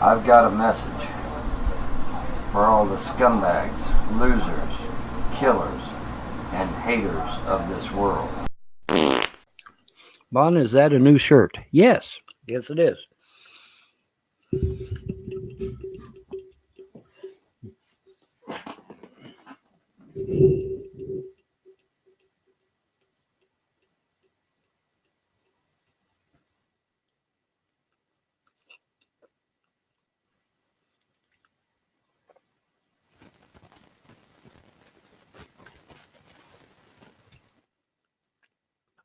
I've got a message for all the scumbags, losers, killers, and haters of this world. Bon, is that a new shirt? Yes. Yes, it is.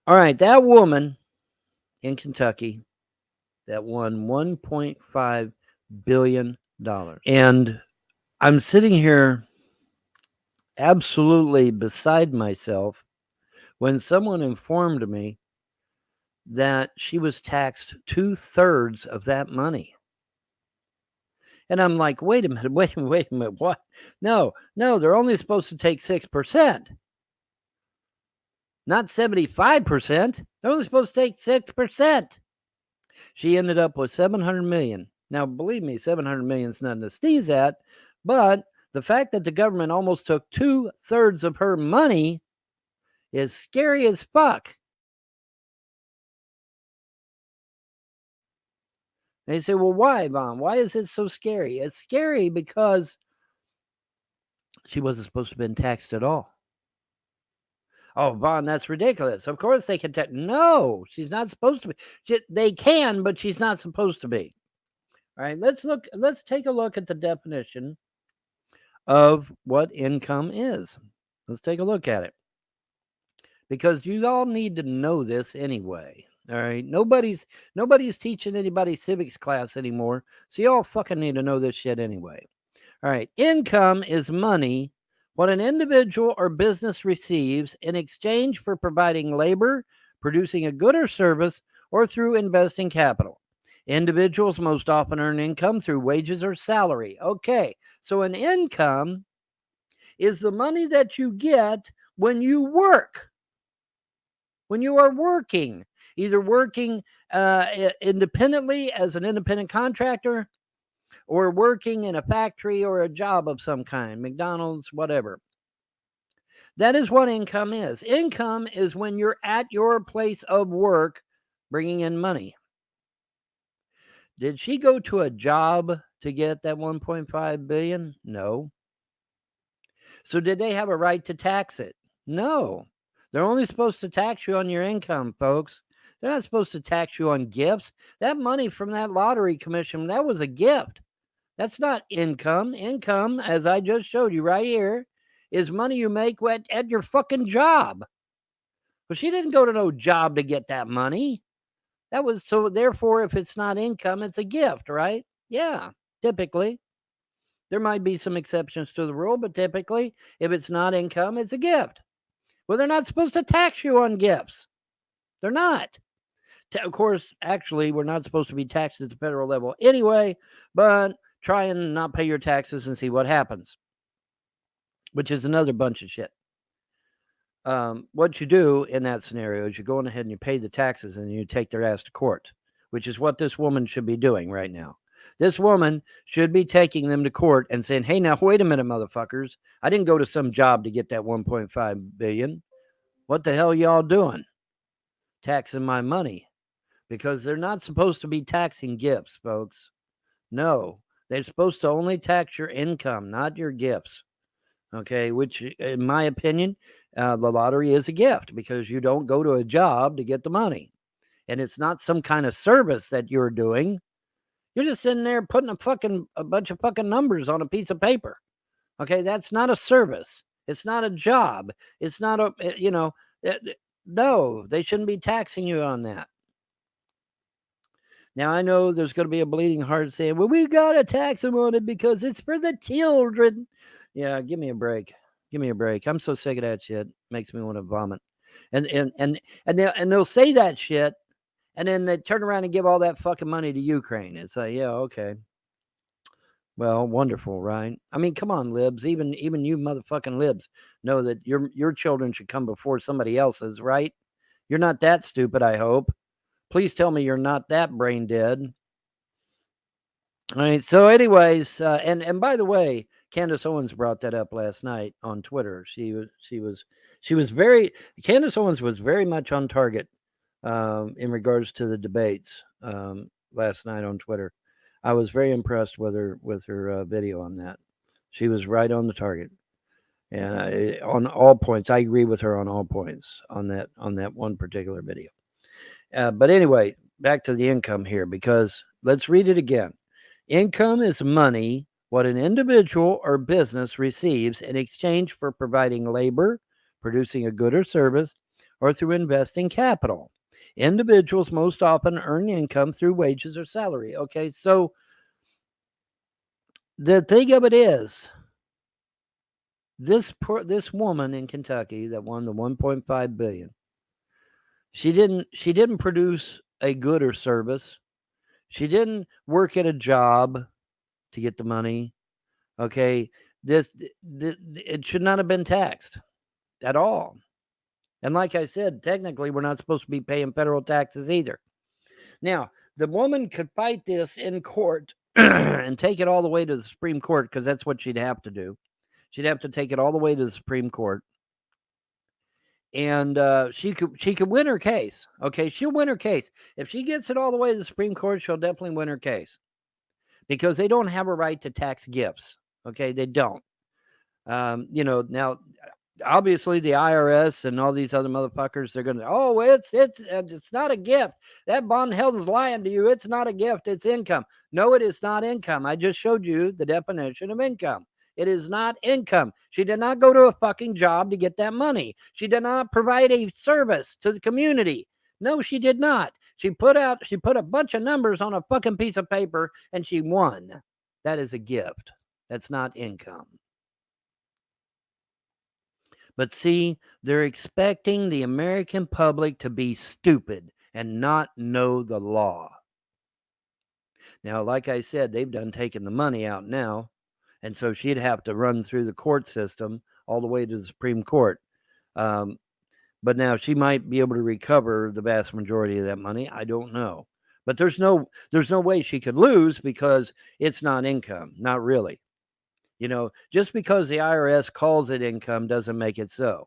All right, that woman in Kentucky that won $1.5 billion. And I'm sitting here absolutely beside myself when someone informed me that she was taxed 2/3 of that money. And I'm like, wait a minute, wait a minute, what? No, they're only supposed to take 6%, not 75%. They're only supposed to take 6%. She ended up with 700 million. Now, believe me, 700 million is nothing to sneeze at, but the fact that the government almost took 2/3 of her money is scary as fuck. They say, well, why, Bon? Why is it so scary? It's scary because she wasn't supposed to have been taxed at all. Oh, Vaughn, that's ridiculous. Of course they can tax. No, she's not supposed to be. They can, but she's not supposed to be. All right, let's take a look at the definition of what income is. Let's take a look at it. Because you all need to know this anyway. All right. Nobody's teaching anybody civics class anymore. So you all fucking need to know this shit anyway. All right. Income is money, what an individual or business receives in exchange for providing labor, producing a good or service, or through investing capital. Individuals most often earn income through wages or salary. Okay. So an income is the money that you get when you work. When you are working, either working independently as an independent contractor or working in a factory or a job of some kind, McDonald's, whatever. That is what income is. Income is when you're at your place of work bringing in money. Did she go to a job to get that 1.5 billion? No. So did they have a right to tax it? No. They're only supposed to tax you on your income, folks. They're not supposed to tax you on gifts. That money from that lottery commission, that was a gift. That's not income. Income, as I just showed you right here, is money you make at your fucking job. But she didn't go to no job to get that money. That was so, therefore, if it's not income, it's a gift, right? Yeah, typically. There might be some exceptions to the rule, but typically, if it's not income, it's a gift. Well, they're not supposed to tax you on gifts. They're not. Of course, actually, we're not supposed to be taxed at the federal level anyway, but try and not pay your taxes and see what happens, which is another bunch of shit. What you do in that scenario is you go on ahead and you pay the taxes and you take their ass to court, which is what this woman should be doing right now. This woman should be taking them to court and saying, hey, now, wait a minute, motherfuckers. I didn't go to some job to get that 1.5 billion. What the hell y'all doing? Taxing my money. Because they're not supposed to be taxing gifts, folks. No, they're supposed to only tax your income, not your gifts. Okay, which, in my opinion, the lottery is a gift because you don't go to a job to get the money. And it's not some kind of service that you're doing. You're just sitting there putting a bunch of fucking numbers on a piece of paper. Okay, that's not a service. It's not a job. It's not a, no, they shouldn't be taxing you on that. Now, I know there's going to be a bleeding heart saying, well, we got to tax them on it because it's for the children. Yeah, give me a break. Give me a break. I'm so sick of that shit. Makes me want to vomit. And they'll say that shit, and then they turn around and give all that fucking money to Ukraine. It's like, yeah, okay. Well, wonderful, right? I mean, come on, libs. Even you motherfucking libs know that your children should come before somebody else's, right? You're not that stupid, I hope. Please tell me you're not that brain dead. All right. So, anyways, and by the way, Candace Owens brought that up last night on Twitter. She was very Candace Owens was very much on target in regards to the debates last night on Twitter. I was very impressed with her video on that. She was right on the target, and on all points, I agree with her on all points on that one particular video. But anyway, back to the income here, because let's read it again. Income is money what an individual or business receives in exchange for providing labor, producing a good or service, or through investing capital. Individuals most often earn income through wages or salary. Okay, so the thing of it is, this woman in Kentucky that won the 1.5 billion, she didn't produce a good or service. She didn't work at a job to get the money. Okay, it should not have been taxed at all. And like I said, technically, we're not supposed to be paying federal taxes either. Now, the woman could fight this in court and take it all the way to the Supreme Court, because that's what she'd have to do. She'd have to take it all the way to the Supreme Court, and she could win her case. Okay, she'll win her case if she gets it all the way to the Supreme Court. She'll definitely win her case, because they don't have a right to tax gifts. Okay, they don't. Now, obviously the IRS and all these other motherfuckers, they're gonna, oh, it's not a gift. That Von Helden's lying to you. It's not a gift. It's income. No, it is not income. I just showed you the definition of income. It is not income. She did not go to a fucking job to get that money. She did not provide a service to the community. No, she did not. She put a bunch of numbers on a fucking piece of paper and she won. That is a gift. That's not income. But see, they're expecting the American public to be stupid and not know the law. Now, like I said, they've done taken the money out now. And so she'd have to run through the court system all the way to the Supreme Court. But now she might be able to recover the vast majority of that money. I don't know. But there's no way she could lose, because it's not income. Not really. Just because the IRS calls it income doesn't make it so.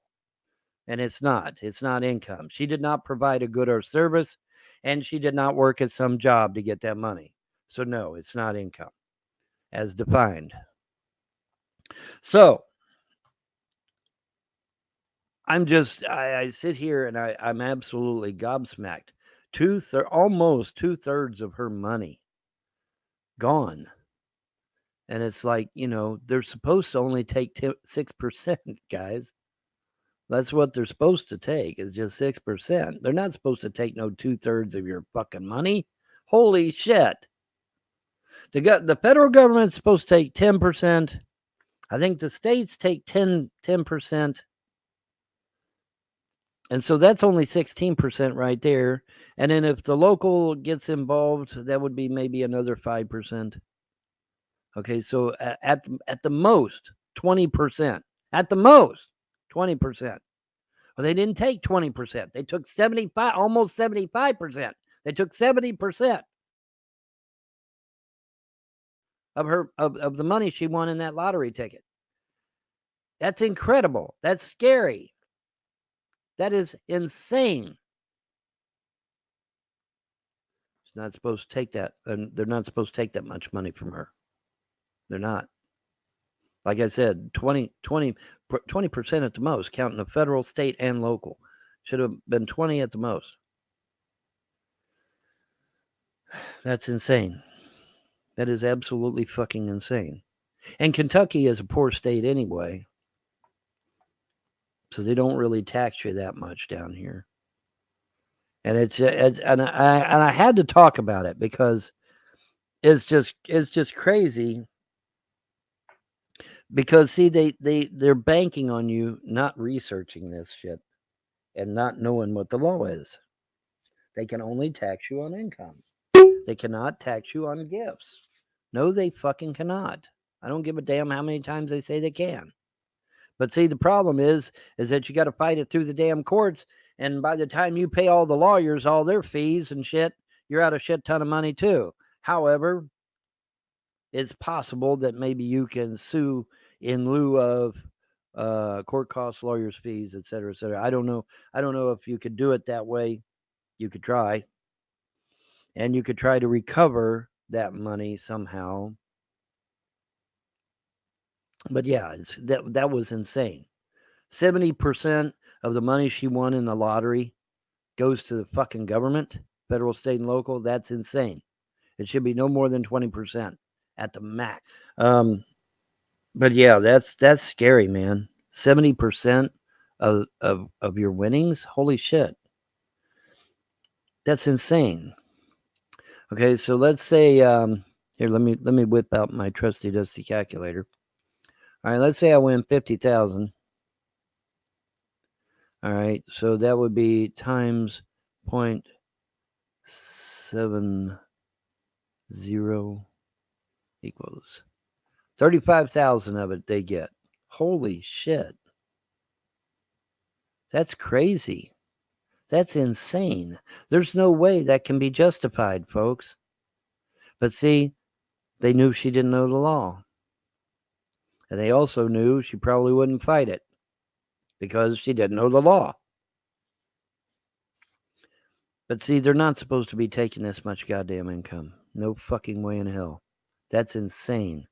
And it's not. It's not income. She did not provide a good or service, and she did not work at some job to get that money. So no, it's not income as defined. So I sit here and I'm absolutely gobsmacked. Almost 2/3 of her money gone. And it's like, they're supposed to only take 6%, guys. That's what they're supposed to take, is just 6%. They're not supposed to take no 2/3 of your fucking money. Holy shit. The federal government's supposed to take 10%. I think the states take 10%. And so that's only 16% right there. And then if the local gets involved, that would be maybe another 5%. Okay, so at the most, 20%. At the most, 20%. Well, they didn't take 20%. They took 75, almost 75%. They took 70% of the money she won in that lottery ticket. That's incredible. That's scary. That is insane. She's not supposed to take that. They're not supposed to take that much money from her. They're not. Like I said, 20% at the most, counting the federal, state, and local. Should have been 20 at the most. That's insane. That is absolutely fucking insane. And Kentucky is a poor state anyway, so they don't really tax you that much down here. And I had to talk about it, because it's just crazy. Because see, they're banking on you not researching this shit and not knowing what the law is. They can only tax you on income. They cannot tax you on gifts. No, they fucking cannot. I don't give a damn how many times they say they can. But see, the problem is that you got to fight it through the damn courts. And by the time you pay all the lawyers all their fees and shit, you're out a shit ton of money too. However, it's possible that maybe you can sue in lieu of court costs, lawyers' fees, et cetera, et cetera. I don't know. I don't know if you could do it that way. You could try. And you could try to recover that money somehow. But yeah, that was insane. 70% of the money she won in the lottery goes to the fucking government, federal, state, and local. That's insane. It should be no more than 20% at the max. But yeah, that's scary, man. 70% of your winnings. Holy shit, that's insane. Okay, so let's say here. Let me whip out my trusty dusty calculator. All right, let's say I win 50,000. All right, so that would be times 0.70 equals 35,000 of it they get. Holy shit. That's crazy. That's insane. There's no way that can be justified, folks. But see, they knew she didn't know the law. And they also knew she probably wouldn't fight it because she didn't know the law. But see, they're not supposed to be taking this much goddamn income. No fucking way in hell. That's insane.